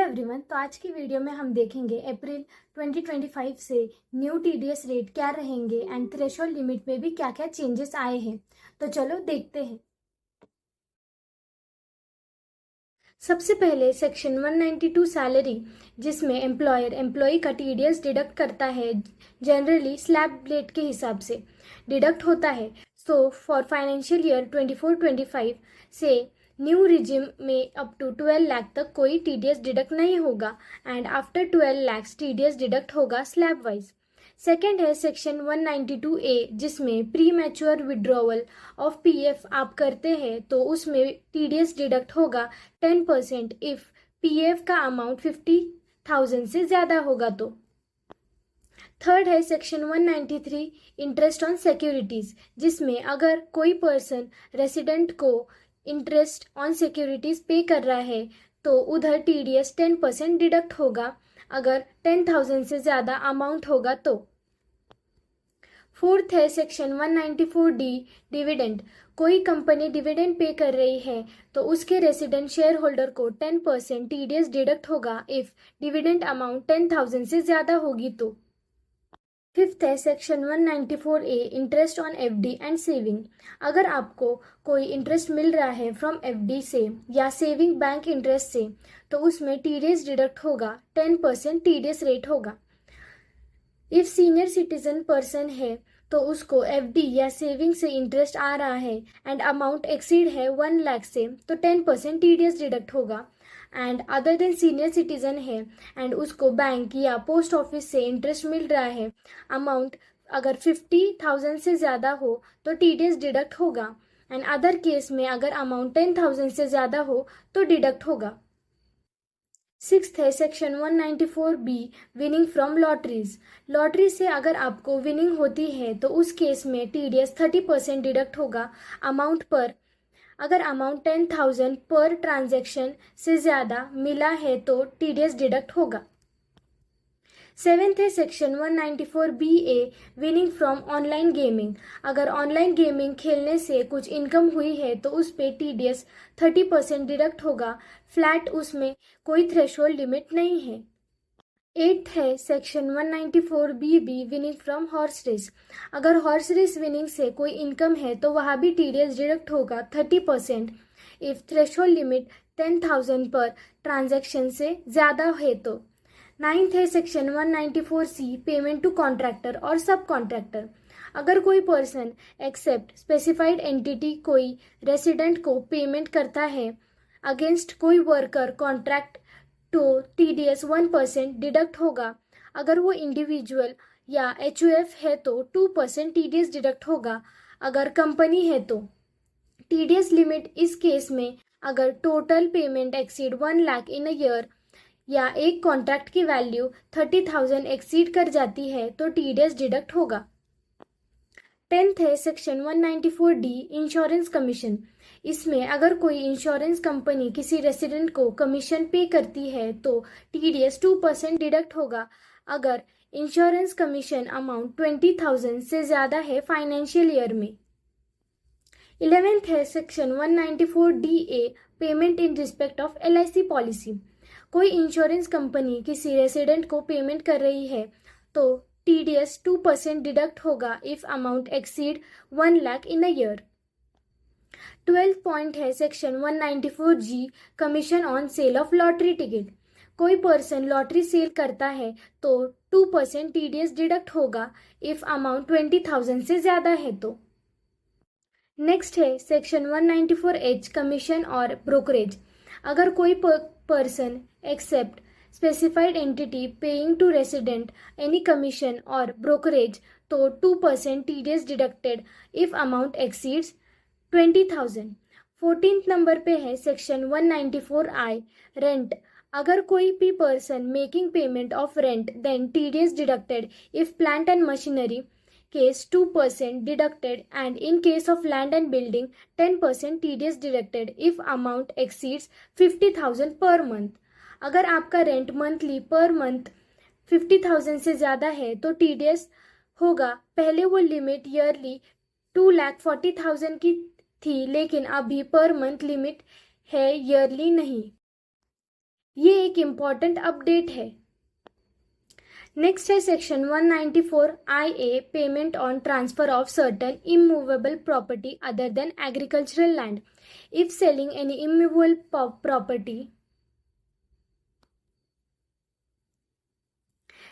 Everyone, तो आज की वीडियो में हम देखेंगे अप्रैल 2025 से न्यू टीडीएस रेट क्या रहेंगे एंड थ्रेशोल्ड लिमिट में भी क्या क्या चेंजेस आए हैं। तो चलो देखते हैं। सबसे पहले सेक्शन 192 सैलरी, जिसमें एम्प्लॉयर एम्प्लॉय का टीडीएस डिडक्ट करता है। जनरली स्लैब रेट के हिसाब से डिडक्ट होता है। सो फॉर फाइनेंशियल ईयर 24-25 से न्यू रिजिम में अप टू 12 लाख तक कोई टीडीएस डिडक्ट नहीं होगा and after 12 lakh TDS deduct होगा स्लैब वाइज। सेकेंड है सेक्शन 192A, जिसमें pre mature withdrawal of PF आप करते हैं तो उसमें टीडीएस डिडक्ट होगा 10% इफ पीएफ का अमाउंट 50,000 से ज़्यादा होगा तो। थर्ड है सेक्शन 193 इंटरेस्ट ऑन सिक्योरिटीज़, जिसमें अगर कोई पर्सन रेसिडेंट को इंटरेस्ट ऑन सिक्योरिटीज़ पे कर रहा है तो उधर टीडीएस 10% डिडक्ट होगा अगर 10,000 से ज़्यादा अमाउंट होगा तो। फोर्थ है सेक्शन 194D डिविडेंड। कोई कंपनी डिविडेंड पे कर रही है तो उसके रेसिडेंट शेयर होल्डर को 10% टीडीएस डिडक्ट होगा इफ डिविडेंड अमाउंट 10,000 से ज़्यादा होगी तो। फिफ्थ है section 194A interest on FD and saving. अगर आपको कोई इंटरेस्ट मिल रहा है फ्रॉम एफडी से या सेविंग बैंक इंटरेस्ट से तो उसमें टीडीएस डिडक्ट होगा 10% टीडीएस रेट होगा। इफ सीनियर सिटीजन पर्सन है तो उसको एफडी या सेविंग से इंटरेस्ट आ रहा है एंड अमाउंट एक्सीड है 1 लाख से तो 10% टीडीएस डिडक्ट होगा। And other than senior citizen है एंड उसको बैंक या पोस्ट ऑफिस से इंटरेस्ट मिल रहा है, अमाउंट अगर 50,000 से ज़्यादा हो तो टीडीएस डिडक्ट होगा एंड अदर केस में अगर अमाउंट 10,000 से ज़्यादा हो तो डिडक्ट होगा। सिक्स्थ है section 194B winning from lotteries. Lottery से अगर आपको विनिंग होती है तो उस केस में टीडीएस 30% डिडक्ट होगा अमाउंट पर। अगर अमाउंट 10,000 पर ट्रांजैक्शन से ज़्यादा मिला है तो टीडीएस डिडक्ट होगा। सेवेंथ है section 194BA winning from online gaming. अगर ऑनलाइन गेमिंग खेलने से कुछ इनकम हुई है तो उस पे टीडीएस 30% डिडक्ट होगा फ्लैट, उसमें कोई थ्रेशोल्ड लिमिट नहीं है। एट्थ है section 194BB winning from horse race. अगर हॉर्स रेस विनिंग से कोई इनकम है तो वहाँ भी टीडीएस डिडक्ट होगा 30% इफ थ्रेशोल्ड लिमिट 10,000 पर ट्रांजैक्शन से ज़्यादा है तो। नाइन्थ है section 194C payment to contractor और सब कॉन्ट्रैक्टर। अगर कोई पर्सन एक्सेप्ट स्पेसिफाइड एंटिटी कोई रेसिडेंट को पेमेंट करता है अगेंस्ट कोई वर्कर कॉन्ट्रैक्ट तो टीडीएस 1% डिडक्ट होगा। अगर वो इंडिविजुअल या एचयूएफ है तो 2% टीडीएस डिडक्ट होगा। अगर कंपनी है तो टीडीएस लिमिट इस केस में अगर total payment exceed 1 lakh in a year या एक कॉन्ट्रैक्ट की वैल्यू 30,000 एक्सीड कर जाती है तो टीडीएस डिडक्ट होगा। टेंथ है सेक्शन 194D इंश्योरेंस कमीशन। इसमें अगर कोई इंश्योरेंस कंपनी किसी रेसिडेंट को कमीशन पे करती है तो टीडीएस 2% डिडक्ट होगा अगर इंश्योरेंस कमीशन अमाउंट 20,000 से ज़्यादा है फाइनेंशियल ईयर में। 11th है section 194DA payment in respect of LIC policy. कोई इंश्योरेंस कंपनी किसी रेसिडेंट को पेमेंट कर रही है तो टीडीएस 2% डिडक्ट होगा if amount exceed 1 lakh in a year. 12th point है section 194G commission on sale of lottery ticket. कोई पर्सन लॉटरी सेल करता है तो 2% टीडीएस डिडक्ट होगा इफ अमाउंट 20,000 से ज़्यादा है तो। नेक्स्ट है सेक्शन 194H कमीशन और ब्रोकरेज। अगर कोई person except specified entity paying to resident any commission और ब्रोकरेज तो 2% TDS deducted if amount exceeds 20,000। 14th number पे है सेक्शन 194I रेंट। अगर कोई भी person making payment of rent then TDS deducted if plant and machinery case 2% deducted and in case of land and building 10% TDS deducted if amount exceeds 50,000 per month। अगर आपका rent monthly per month 50,000 से ज़्यादा है तो TDS होगा। पहले वो limit yearly 2,40,000 की थी लेकिन अभी पर मंथ लिमिट है, ईयरली नहीं। ये एक इम्पॉर्टेंट अपडेट है। नेक्स्ट है section 194IA payment on transfer of certain immovable property other than agricultural land if selling any immovable property.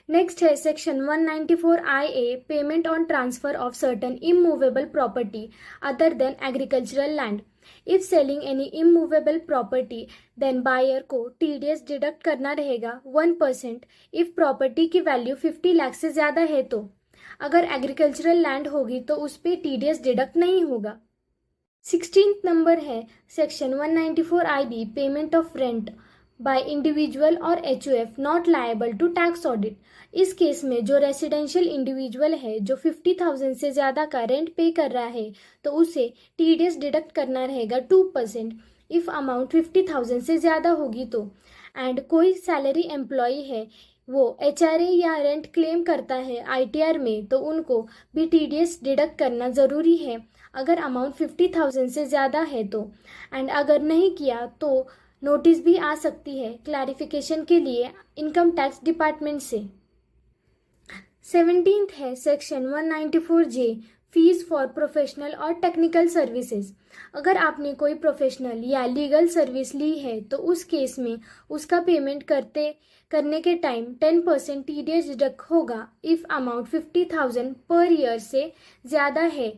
Next है section 194IA payment on transfer of certain immovable property other than agricultural land if selling any immovable property then buyer को TDS deduct करना रहेगा 1% if property की value 50 lakh से ज़्यादा है। तो अगर एग्रीकल्चरल लैंड होगी तो उस पर TDS डिडक्ट नहीं होगा। 16th नंबर है section 194IB payment of rent by individual और HOF not liable to tax audit. इस केस में जो रेसिडेंशियल इंडिविजुअल है जो 50,000 से ज़्यादा का रेंट पे कर रहा है तो उसे TDS डिडक्ट करना रहेगा 2% इफ़ अमाउंट 50,000 से ज़्यादा होगी तो। एंड कोई सैलरी एम्प्लॉई है वो HRA या रेंट क्लेम करता है ITR में तो उनको भी TDS डिडक्ट करना ज़रूरी है अगर अमाउंट 50,000 से ज़्यादा है तो। एंड अगर नहीं किया तो नोटिस भी आ सकती है क्लैरिफिकेशन के लिए इनकम टैक्स डिपार्टमेंट से। 17th है section 194J fees for professional और टेक्निकल सर्विसेज। अगर आपने कोई प्रोफेशनल या लीगल सर्विस ली है तो उस केस में उसका पेमेंट करने के टाइम 10% TDS डिडक्ट होगा इफ़ अमाउंट 50,000 पर ईयर से ज़्यादा है।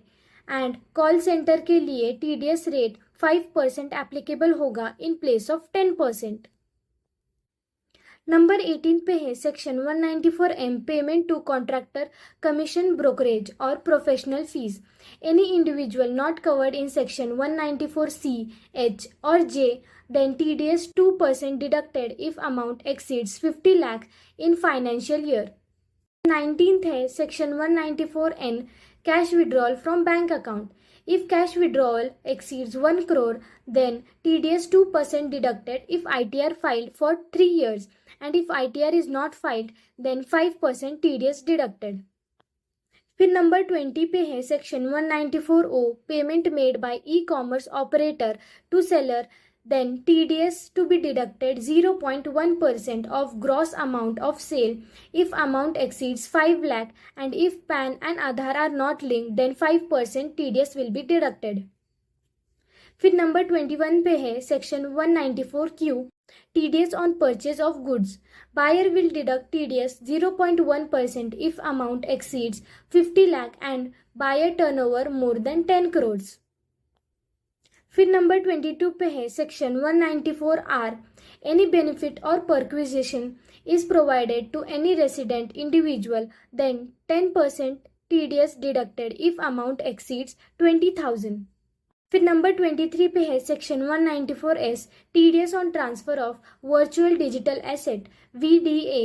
एंड कॉल सेंटर के लिए TDS रेट 5% एप्लीकेबल होगा इन प्लेस ऑफ 10%। नंबर 18 पे है section 194M payment to contractor commission brokerage और professional fees. Any individual not covered in section 194C, H और J then TDS 2% deducted if amount exceeds 50 lakh in financial year। 19th है section 194N cash withdrawal from bank account. If cash withdrawal exceeds 1 crore, then TDS 2% deducted if ITR filed for 3 years, and if ITR is not filed, then 5% TDS deducted। फिर number 20 पे है section 194O payment made by e-commerce operator to seller then TDS to be deducted 0.1% of gross amount of sale if amount exceeds 5 lakh and if PAN and Aadhaar are not linked then 5% TDS will be deducted। फिर number 21 पे है section 194Q TDS on purchase of goods। Buyer will deduct TDS 0.1% if amount exceeds 50 lakh and buyer turnover more than 10 crores। फिर number 22 पे है section 194R any benefit और perquisition is provided to any resident individual then 10% TDS deducted if amount exceeds 20,000। फिर number 23 पे है section 194S TDS on transfer of virtual digital asset VDA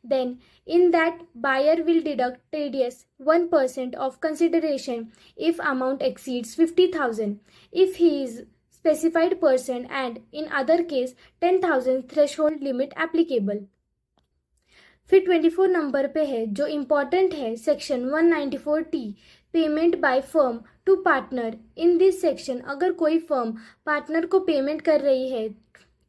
then in that buyer will deduct TDS 1% of consideration if amount exceeds 50,000 if he is specified person and in other case 10,000 threshold limit applicable। फिर 24 number पे है जो important है section 194T payment by firm to partner. In this section अगर कोई firm partner को payment कर रही है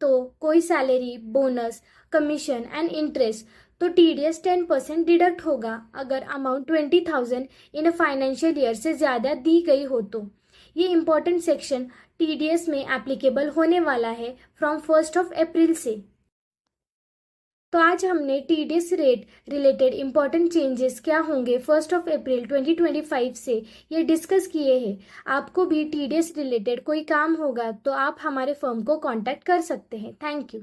तो कोई salary bonus commission and interest तो TDS 10% डिडक्ट होगा अगर amount 20,000 in a financial year से ज़्यादा दी गई हो तो। ये इम्पॉर्टेंट सेक्शन TDS में एप्लीकेबल होने वाला है फ्रॉम 1 अप्रैल से। तो आज हमने TDS rate related important changes क्या होंगे 1 अप्रैल 2025 से ये डिस्कस किए हैं। आपको भी TDS रिलेटेड कोई काम होगा तो आप हमारे फर्म को कांटेक्ट कर सकते हैं। Thank you.